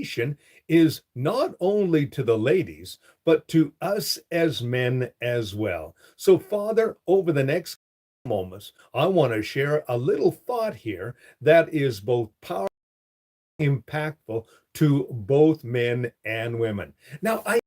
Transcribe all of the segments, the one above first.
invitation is not only to the ladies, but to us as men as well. So, Father, over the next moments, I want to share a little thought here that is both powerful and impactful to both men and women. Now, I know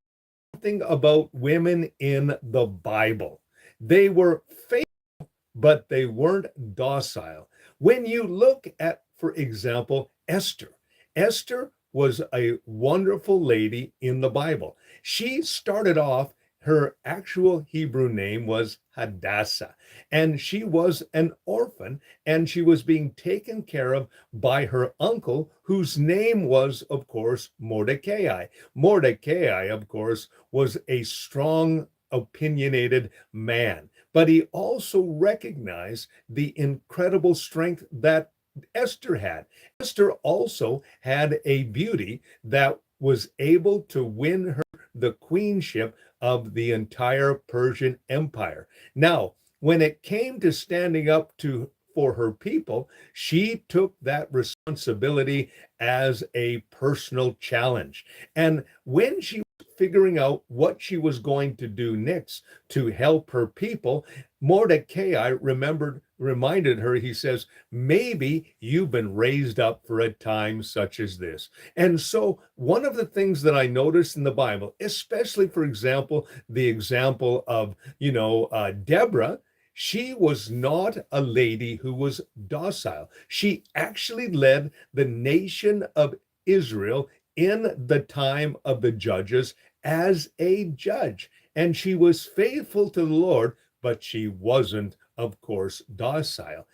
something about women in the Bible. They were faithful, but they weren't docile. When you look at, for example, Esther, Esther was a wonderful lady in the Bible. She started off, her actual Hebrew name was Hadassah, and she was an orphan, and she was being taken care of by her uncle, whose name was, of course, Mordecai. Mordecai, of course, was a strong, opinionated man, but he also recognized the incredible strength that Esther had. Esther also had a beauty that was able to win her the queenship of the entire Persian Empire. Now, when it came to standing up to for her people, she took that responsibility as a personal challenge. And when she was figuring out what she was going to do next to help her people, Mordecai reminded her, he says, maybe you've been raised up for a time such as this. And so, one of the things that I noticed in the Bible, especially, for example, the example of, Deborah, she was not a lady who was docile. She actually led the nation of Israel in the time of the judges as a judge. And she was faithful to the Lord, but she wasn't, of course, docile.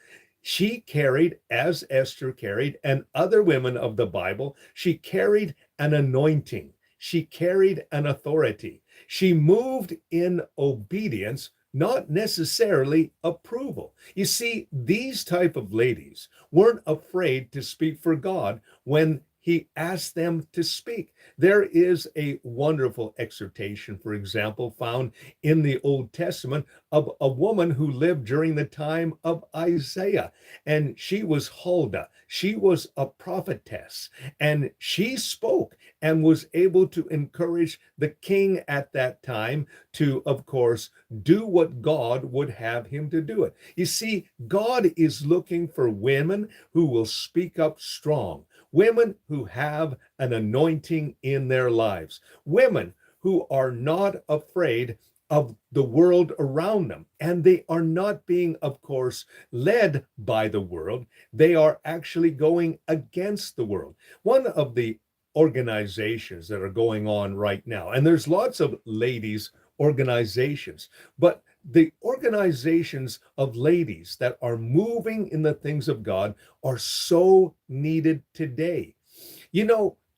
She carried, as Esther carried, and other women of the Bible, she carried an anointing. She carried an authority. She moved in obedience, not necessarily approval. You see, these type of ladies weren't afraid to speak for God when he asked them to speak. There is a wonderful exhortation, for example, found in the Old Testament of a woman who lived during the time of Isaiah. And she was Huldah. She was a prophetess. And she spoke and was able to encourage the king at that time to, of course, do what God would have him to do it. You see, God is looking for women who will speak up strong, women who have an anointing in their lives, women who are not afraid of the world around them. And they are not being, of course, led by the world. They are actually going against the world. One of the organizations that are going on right now, and there's lots of ladies organizations, but the organizations of ladies that are moving in the things of God are so needed today.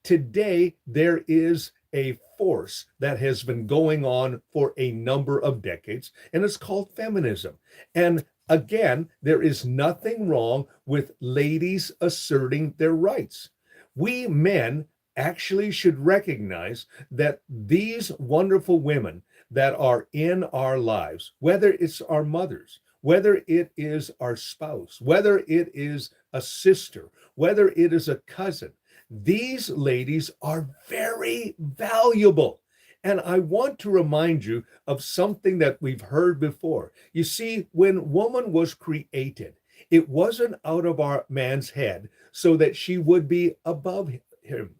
Today there is a force that has been going on for a number of decades, and it's called feminism. And again, there is nothing wrong with ladies asserting their rights. We men actually should recognize that these wonderful women that are in our lives, whether it's our mothers, whether it is our spouse, whether it is a sister, whether it is a cousin, these ladies are very valuable. And I want to remind you of something that we've heard before. You see, when woman was created, it wasn't out of our man's head so that she would be above him.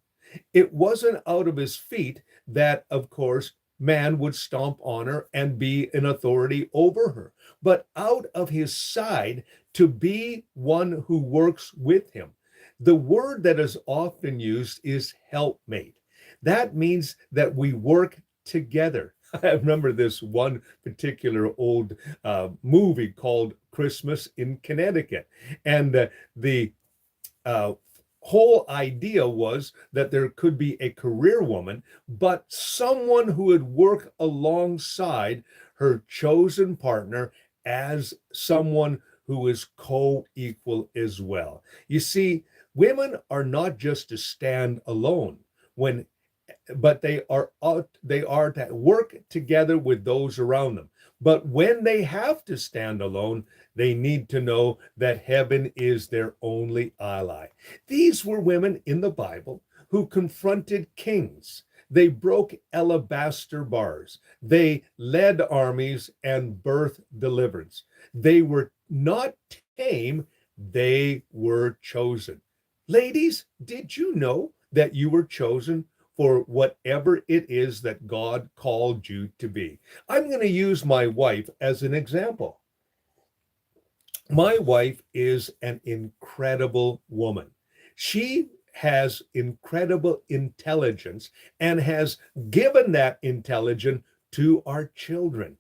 It wasn't out of his feet that, of course, man would stomp on her and be an authority over her, but out of his side to be one who works with him. The word that is often used is helpmate. That means that we work together. I remember this one particular old movie called Christmas in Connecticut. And the uh, whole idea was that there could be a career woman, but someone who would work alongside her chosen partner as someone who is co-equal as well. You see, women are not just to stand alone when but they are to work together with those around them. But when they have to stand alone, they need to know that heaven is their only ally. These were women in the Bible who confronted kings. They broke alabaster bars. They led armies and birthed deliverance. They were not tame, they were chosen. Ladies, did you know that you were chosen for whatever it is that God called you to be? I'm going to use my wife as an example. My wife is an incredible woman. She has incredible intelligence and has given that intelligence to our children.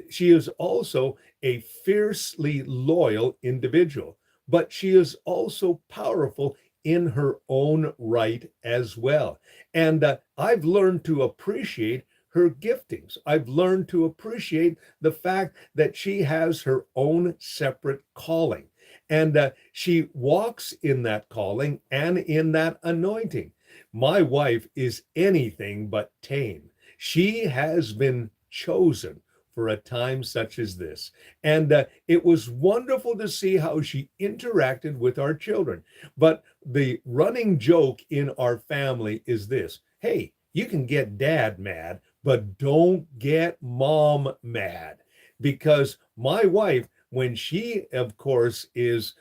She is also a fiercely loyal individual, but she is also powerful in her own right as well. And I've learned to appreciate her giftings. I've learned to appreciate the fact that she has her own separate calling. And she walks in that calling and in that anointing. My wife is anything but tame. She has been chosen for a time such as this. And it was wonderful to see how she interacted with our children. But the running joke in our family is this: hey, you can get dad mad, but don't get mom mad. Because my wife, when she, of course, is,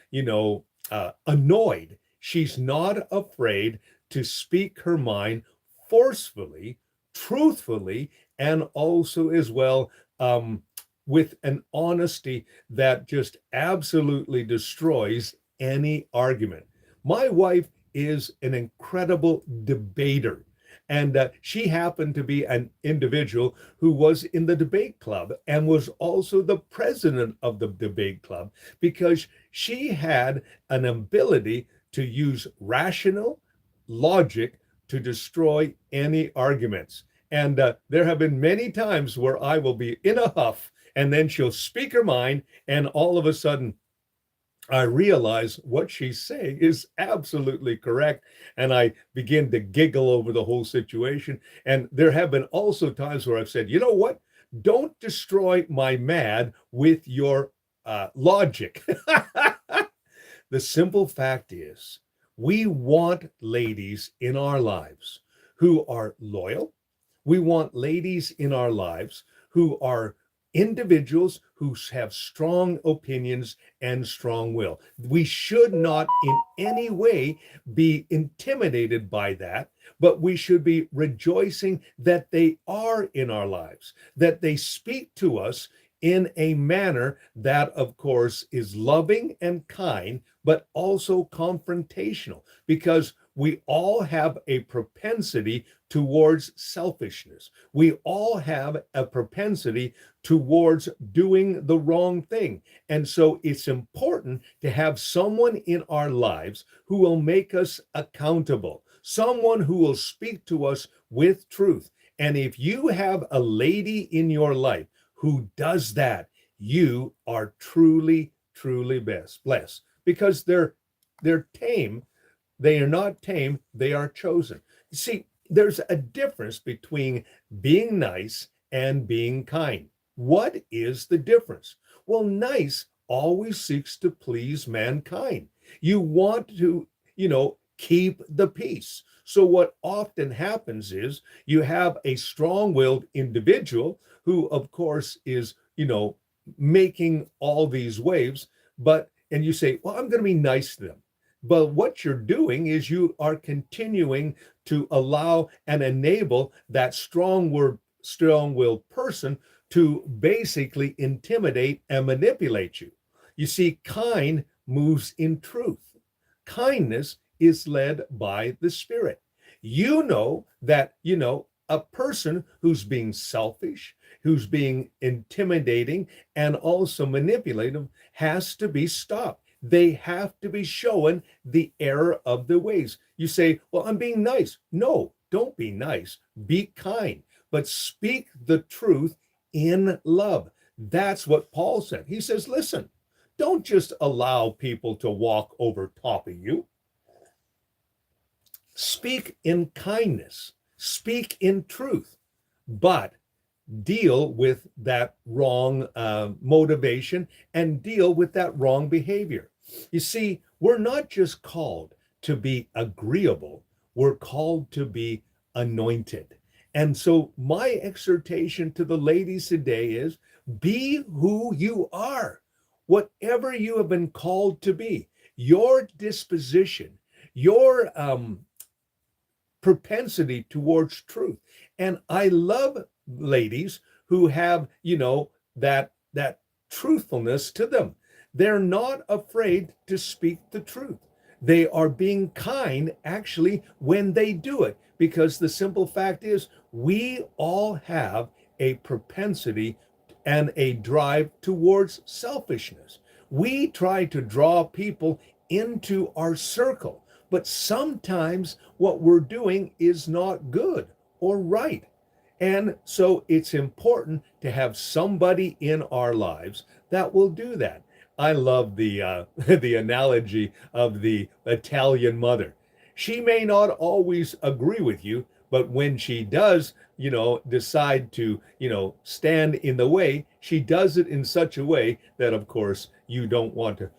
annoyed, she's not afraid to speak her mind forcefully, truthfully, and also as well, with an honesty that just absolutely destroys any argument. My wife is an incredible debater. And she happened to be an individual who was in the debate club and was also the president of the debate club, because she had an ability to use rational logic to destroy any arguments. And there have been many times where I will be in a huff and then she'll speak her mind, and all of a sudden I realize what she's saying is absolutely correct. And I begin to giggle over the whole situation. And there have been also times where I've said, you know what? Don't destroy my mad with your logic. The simple fact is, we want ladies in our lives who are loyal. We want ladies in our lives who are individuals who have strong opinions and strong will. We should not in any way be intimidated by that, but we should be rejoicing that they are in our lives, that they speak to us in a manner that, of course, is loving and kind, but also confrontational, because we all have a propensity towards selfishness. We all have a propensity towards doing the wrong thing. And so it's important to have someone in our lives who will make us accountable, someone who will speak to us with truth. And if you have a lady in your life who does that, you are truly, truly blessed, because they're tame. They are not tame, they are chosen. See, there's a difference between being nice and being kind. What is the difference? Well, nice always seeks to please mankind. You want to, keep the peace. So what often happens is you have a strong-willed individual who, of course, is, making all these waves, and you say, well, I'm going to be nice to them. But what you're doing is you are continuing to allow and enable that strong-willed person to basically intimidate and manipulate you. You see, kind moves in truth. Kindness is led by the Spirit. You know that, a person who's being selfish, who's being intimidating and also manipulative has to be stopped. They have to be shown the error of their ways. You say, well, I'm being nice. No, don't be nice. Be kind, but speak the truth in love. That's what Paul said. He says, listen, don't just allow people to walk over top of you. Speak in kindness, speak in truth, but deal with that wrong motivation and deal with that wrong behavior. You see, we're not just called to be agreeable, we're called to be anointed. And so, my exhortation to the ladies today is be who you are, whatever you have been called to be, your disposition, your propensity towards truth. And I love ladies who have, that truthfulness to them. They're not afraid to speak the truth. They are being kind actually when they do it, because the simple fact is we all have a propensity and a drive towards selfishness. We try to draw people into our circle, but sometimes what we're doing is not good or right. And so it's important to have somebody in our lives that will do that. I love the the analogy of the Italian mother. She may not always agree with you, but when she does, decide to, stand in the way, she does it in such a way that, of course, you don't want to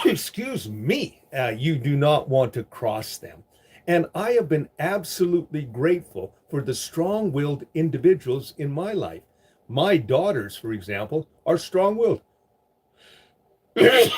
excuse me, you do not want to cross them. And I have been absolutely grateful for the strong willed individuals in my life. My daughters, for example, are strong willed.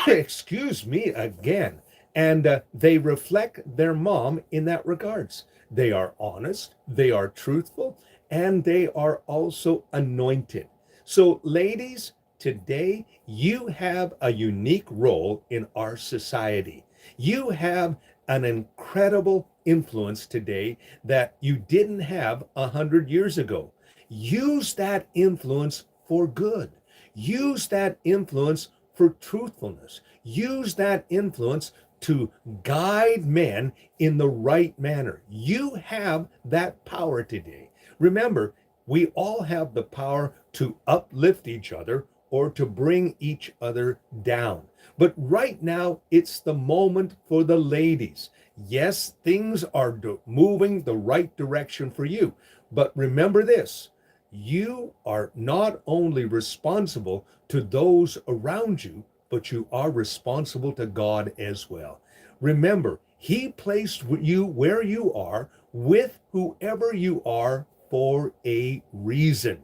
Excuse me again. And they reflect their mom in that regards. They are honest, they are truthful, and they are also anointed. So, ladies, today you have a unique role in our society. You have an incredible influence today that you didn't have 100 years ago. Use that influence for good. Use that influence for truthfulness. Use that influence to guide men in the right manner. You have that power today. Remember, we all have the power to uplift each other or to bring each other down. But right now, it's the moment for the ladies. Yes, things are moving the right direction for you. But remember this, you are not only responsible to those around you, but you are responsible to God as well. Remember, He placed you where you are with whoever you are for a reason.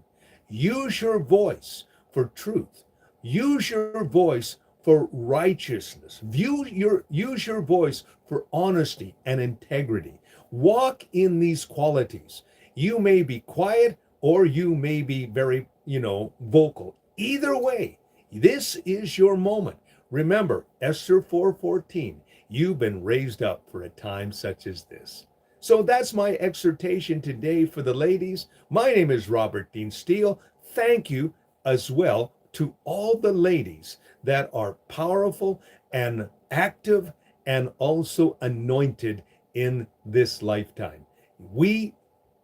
Use your voice for truth. Use your voice for righteousness. Use your voice for honesty and integrity. Walk in these qualities. You may be quiet or you may be very, vocal. Either way, this is your moment. Remember, Esther 4:14, you've been raised up for a time such as this. So that's my exhortation today for the ladies. My name is Robert Dean Steele. Thank you as well to all the ladies that are powerful and active and also anointed in this lifetime. We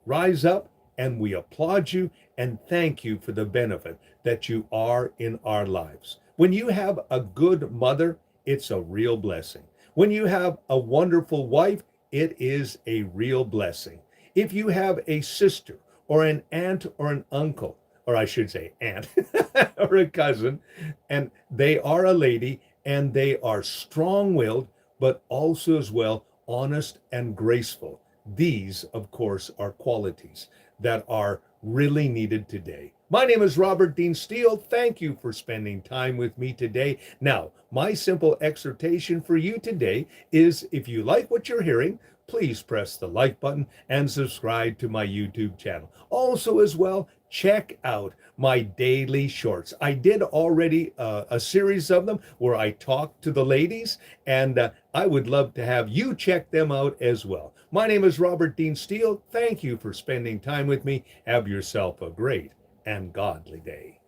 rise up and we applaud you and thank you for the benefit that you are in our lives. When you have a good mother, it's a real blessing. When you have a wonderful wife, it is a real blessing. If you have a sister or an aunt or an uncle, or I should say aunt or a cousin, and they are a lady and they are strong-willed, but also as well honest and graceful. These, of course, are qualities that are really needed today. My name is Robert Dean Steele. Thank you for spending time with me today. Now, my simple exhortation for you today is if you like what you're hearing, please press the like button and subscribe to my YouTube channel. Also, as well, check out my daily shorts. I did already a series of them where I talk to the ladies, and I would love to have you check them out as well. My name is Robert Dean Steele. Thank you for spending time with me. Have yourself a great and godly day.